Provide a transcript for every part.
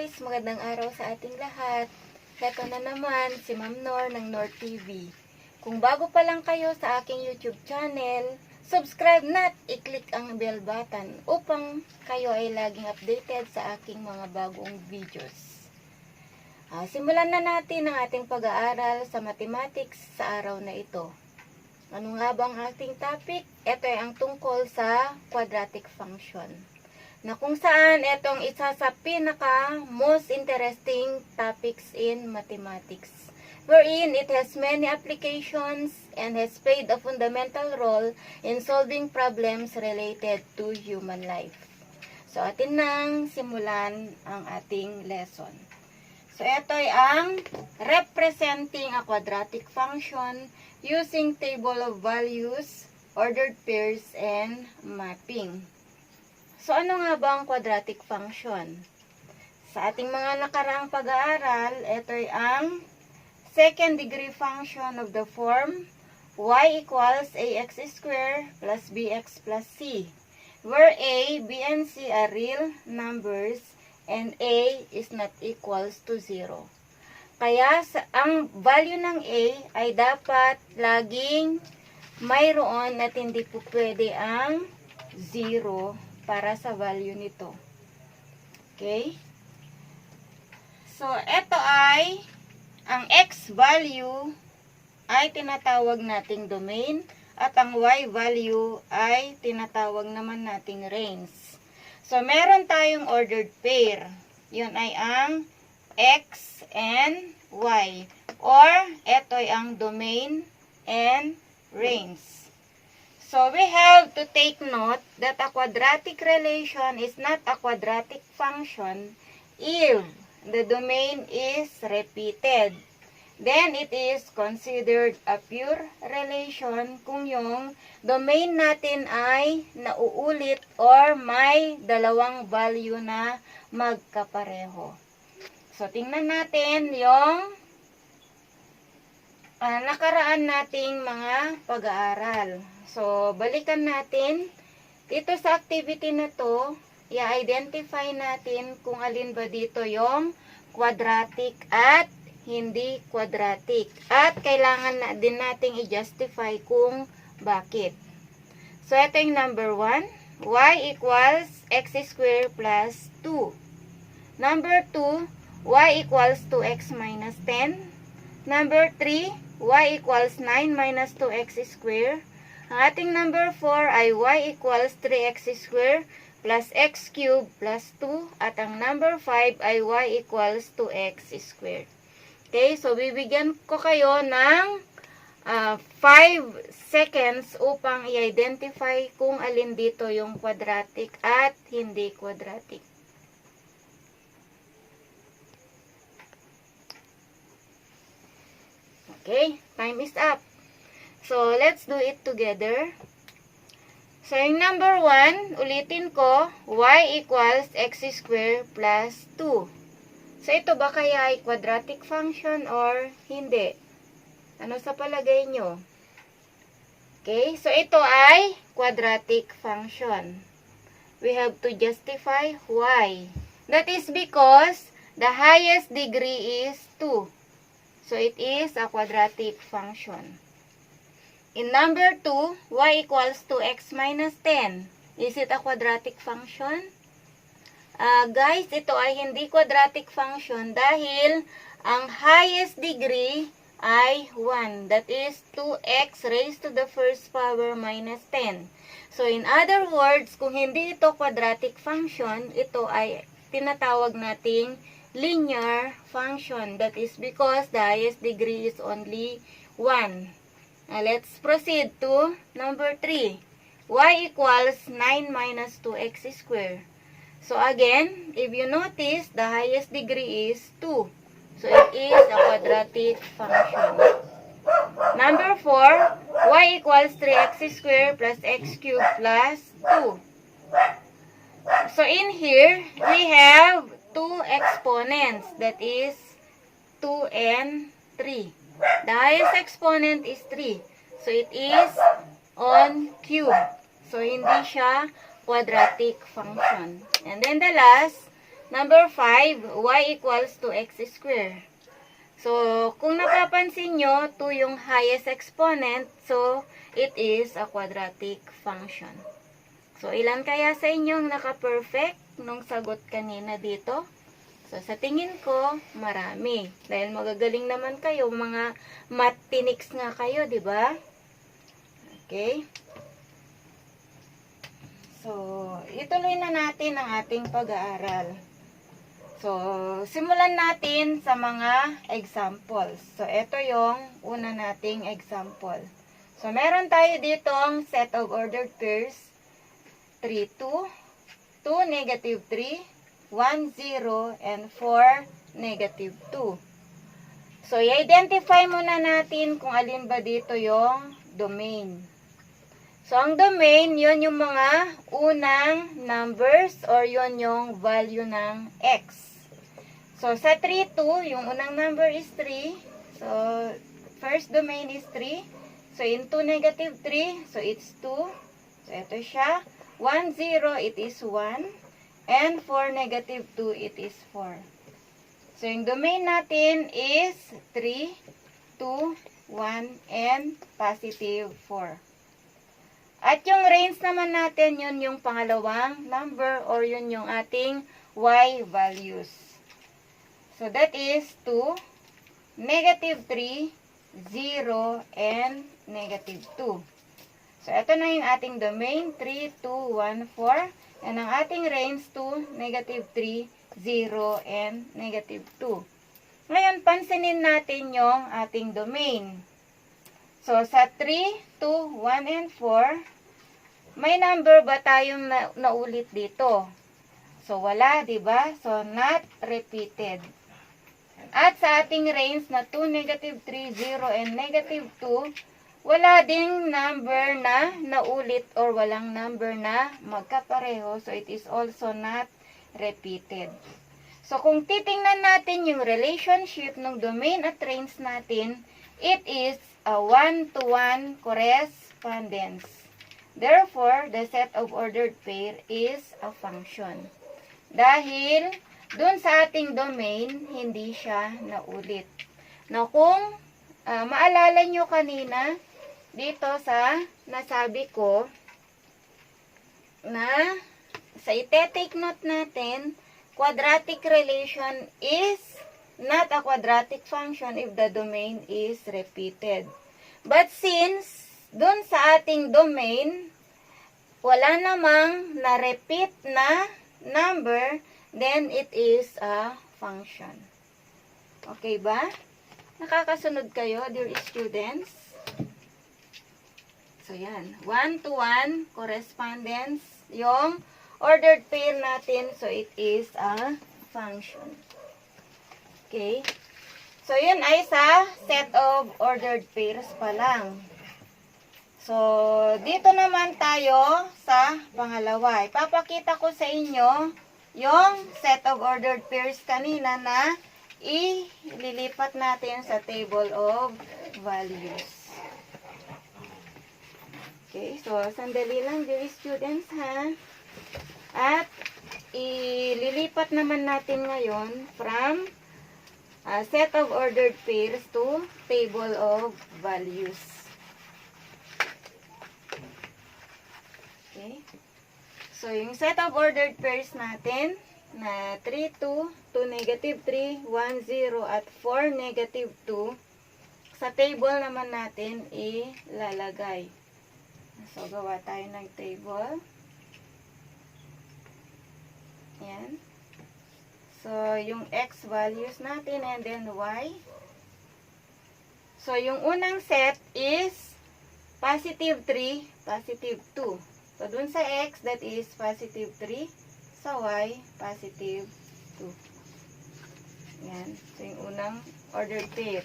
guys! Magandang araw sa ating lahat. Heto na naman si Ma'am Nor ng Nor TV. Kung bago pa lang kayo sa aking YouTube channel, subscribe na at i-click ang bell button upang kayo ay laging updated sa aking mga bagong videos. Simulan na natin ang ating pag-aaral sa mathematics sa araw na ito. Ano nga ba ang ating topic? Ito ay ang tungkol sa quadratic function, na kung saan itong isa sa pinaka most interesting topics in mathematics, wherein it has many applications and has played a fundamental role in solving problems related to human life. So atin nang simulan ang ating lesson. So ito ay ang representing a quadratic function using table of values, ordered pairs, and mapping. So, ano nga ba ang quadratic function? Sa ating mga nakaraang pag-aaral, ito ay ang second degree function of the form y equals ax squared plus bx plus c, where a, b, and c are real numbers and a is not equals to 0. Kaya, ang value ng a ay dapat laging mayroon at hindi po pwede ang 0 para sa value nito. Okay? So, ito ay, ang x value ay tinatawag nating domain at ang y value ay tinatawag naman nating range. So, meron tayong ordered pair. Yun ay ang x and y. Or, ito ay ang domain and range. So, we have to take note that a quadratic relation is not a quadratic function if the domain is repeated. Then, it is considered a pure relation kung yung domain natin ay nauulit or may dalawang value na magkapareho. So, tingnan natin yung nakaraan nating mga pag-aaral. So, balikan natin. Dito sa activity na to, i-identify natin kung alin ba dito yung quadratic at hindi quadratic. At kailangan na din nating i-justify kung bakit. So, ito yung number 1. Y equals x squared plus 2. Number 2, y equals 2x minus 10. Number 3, y equals 9 minus 2x squared. Ang ating number 4 ay y equals 3x squared plus x cubed plus 2. At ang number 5 ay y equals 2x squared. Okay, so bibigyan ko kayo ng 5 seconds upang i-identify kung alin dito yung quadratic at hindi quadratic. Okay, time is up. So, let's do it together. So, yung number 1, ulitin ko, y equals x squared plus 2. So, ito ba kaya ay quadratic function or hindi? Ano sa palagay nyo? Okay, so ito ay quadratic function. We have to justify why. That is because the highest degree is 2. So, it is a quadratic function. In number 2, y equals 2x minus 10. Is it a quadratic function? Guys, ito ay hindi quadratic function dahil ang highest degree ay 1. That is 2x raised to the first power minus 10. So, in other words, kung hindi ito quadratic function, ito ay tinatawag nating linear function. That is because the highest degree is only 1. Now, let's proceed to number 3. Y equals 9 minus 2x squared. So, again, if you notice, the highest degree is 2. So, it is a quadratic function. Number 4, y equals 3x squared plus x cubed plus 2. So, in here, we have 2 exponents. That is 2 and 3. The highest exponent is 3. So, it is on cube. So, hindi siya quadratic function. And then the last, Number 5, y equals to x square. So, kung napapansin nyo, 2 yung highest exponent, so it is a quadratic function. So, ilan kaya sa inyong naka-perfect nung sagot kanina dito? So, sa tingin ko, marami. Dahil magagaling naman kayo, mga mathematics nga kayo, di ba? Okay. So, ituloy na natin ang ating pag-aaral. So, simulan natin sa mga examples. So, ito yung una nating example. So, meron tayo ditong set of ordered pairs, 3, 2, 2, negative 3, 1, 0, and 4, negative 2. So, i-identify muna natin kung alin ba dito yung domain. So, ang domain, yun yung mga unang numbers or yun yung value ng x. So, sa 3, 2, yung unang number is 3. So, first domain is 3. So, in 2, negative 3. So, it's 2. So, ito siya. 1, 0, it is 1. And 4, negative 2, it is 4. So, yung domain natin is 3, 2, 1, and positive 4. At yung range naman natin, yun yung pangalawang number or yun yung ating y values. So, that is 2, negative 3, 0, and negative 2. So, ito na yung ating domain, 3, 2, 1, 4. And ang ating range, 2, negative 3, 0, and negative 2. Ngayon, pansinin natin yung ating domain. So, sa 3, 2, 1, and 4, may number ba tayong naulit dito? So, wala, diba? So, not repeated. At sa ating range na 2, negative 3, 0, and negative 2, wala ding number na naulit or walang number na magkapareho. So, it is also not repeated. So, kung titingnan natin yung relationship ng domain at range natin, it is a 1-to-1 correspondence. Therefore, the set of ordered pair is a function. Dahil dun sa ating domain, hindi siya naulit. Na kung maalala nyo kanina, dito sa nasabi ko, na sa ite-take note natin, quadratic relation is not a quadratic function if the domain is repeated. But since dun sa ating domain, wala namang na-repeat na number, then it is a function. Okay ba? Nakakasunod kayo, dear students? So, yan. 1-to-1 correspondence. Yung ordered pair natin, so it is a function. Okay? So, yun ay sa set of ordered pairs pa lang. So, dito naman tayo sa pangalawa. Ipapakita ko sa inyo yung set of ordered pairs kanina na ililipat natin sa table of values. Okay, so sandali lang, dear students, ha? At ililipat naman natin ngayon from set of ordered pairs to table of values. Okay. So, yung set of ordered pairs natin na 3, 2, 2, negative 3, 1, 0, at 4, negative 2, sa table naman natin ilalagay. So, gawa tayo ng table. Yan. So, yung x values natin and then y. So, yung unang set is positive 3, positive 2. So, dun sa x, that is positive 3. Sa y, positive 2. Yan. So, yung unang ordered pair.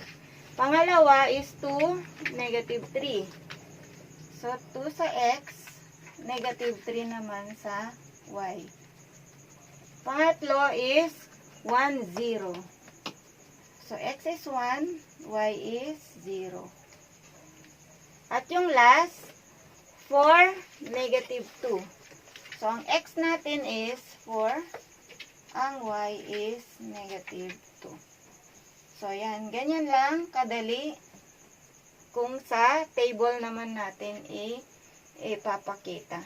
Pangalawa is 2, negative 3. So, 2 sa x, negative 3 naman sa y. Pangatlo is 1, 0. So, x is 1, y is 0. At yung last, 4, negative 2. So, ang x natin is 4. ang y is negative 2. So, yan. Ganyan lang kadali kung sa table naman natin ipapakita.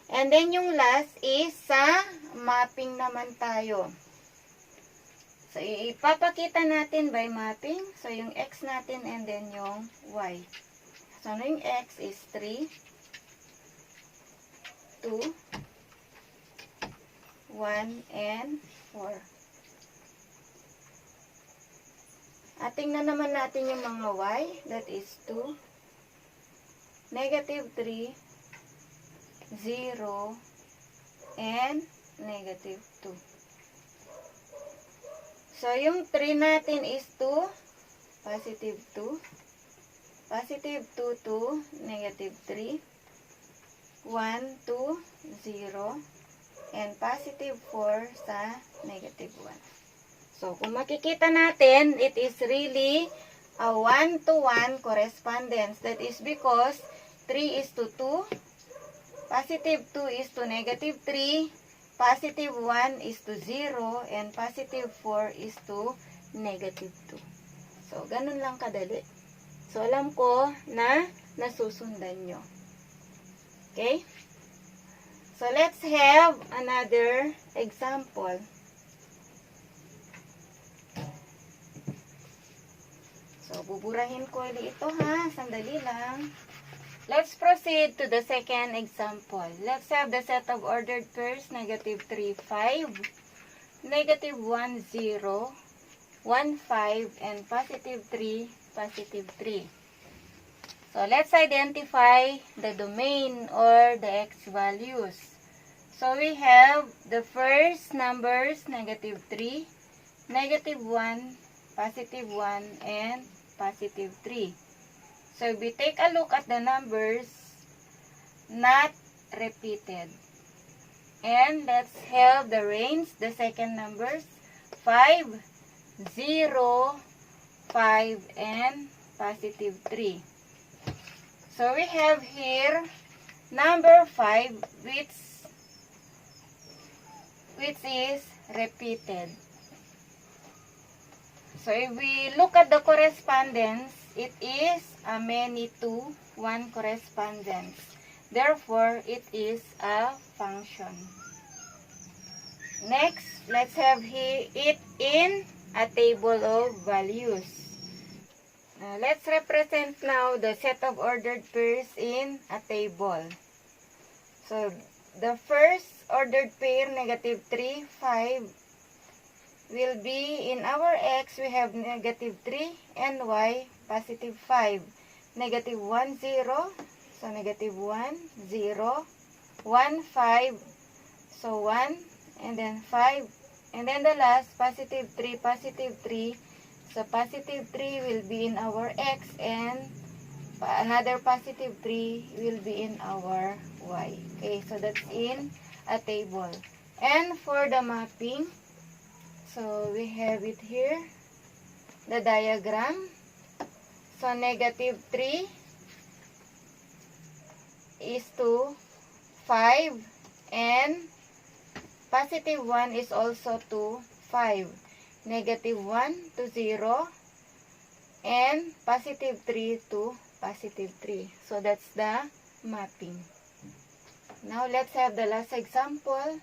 And then, yung last is sa mapping naman tayo. So, ipapakita natin by mapping. So, yung x natin and then yung y. So, ano yung x is 3, 2, 1, and 4. At tingnan naman natin yung mga y. That is 2, negative 3, 0, and negative 2. So, yung 3 natin is 2, positive 2, positive 2 to negative 3, 1 to 0, and positive 4 sa negative 1. So, kung makikita natin, it is really a 1-to-1 correspondence. That is because 3 is to 2, positive 2 is to negative 3, positive 1 is to 0, and positive 4 is to negative 2. So, ganun lang kadali. So, alam ko na nasusundan nyo. Okay? So, let's have another example. So, buburahin ko ulit ito ha. Sandali lang. Let's proceed to the second example. Let's have the set of ordered pairs, negative 3, 5, negative 1, 0, 1, 5, and positive 3, positive 3. So, let's identify the domain or the x values. So, we have the first numbers, negative 3, negative 1, positive 1, and positive 3. So, if we take a look at the numbers not repeated. And let's have the range, the second numbers, 5, 0, 5, and positive 3. So, we have here number 5 which is repeated. So, if we look at the correspondence, it is a many to one correspondence. Therefore, it is a function. Next, let's have here it in a table of values. Let's represent now the set of ordered pairs in a table. So, the first ordered pair, negative 3, 5, will be in our x, we have negative 3, and y, positive 5. Negative 1, 0, so negative 1, 0, 1, 5, so 1, and then 5, and then the last, positive 3, positive 3, so positive 3 will be in our x, and another positive 3 will be in our y. Okay, so that's in a table. And for the mapping, so we have it here, the diagram. So negative 3 is to 5, and positive 1 is also to 5. Negative 1 to 0, and positive 3 to positive 3. So that's the mapping. Now let's have the last example.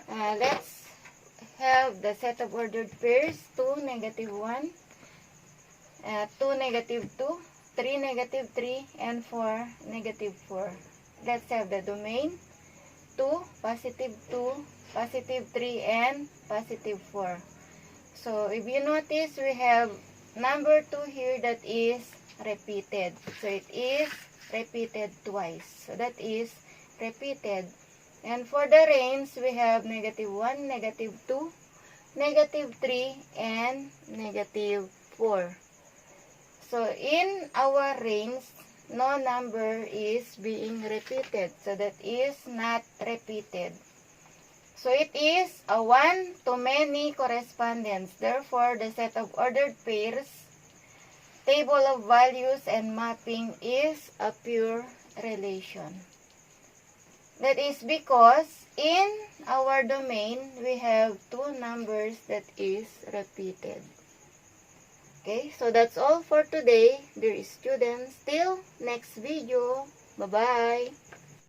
Let's have the set of ordered pairs, 2, negative 1, 2, negative 2, 3, negative 3, and 4, negative 4. Let's have the domain, 2, positive 2, positive 3, and positive 4. So, if you notice, we have number 2 here that is repeated. So, it is repeated twice. So, that is repeated. And for the range, we have negative 1, negative 2, negative 3, and negative 4. So, in our range, no number is being repeated. So, that is not repeated. So, it is a one-to-many correspondence. Therefore, the set of ordered pairs, table of values, and mapping is a pure relation. That is because in our domain, we have two numbers that is repeated. Okay, so that's all for today, dear students. Till next video. Bye-bye.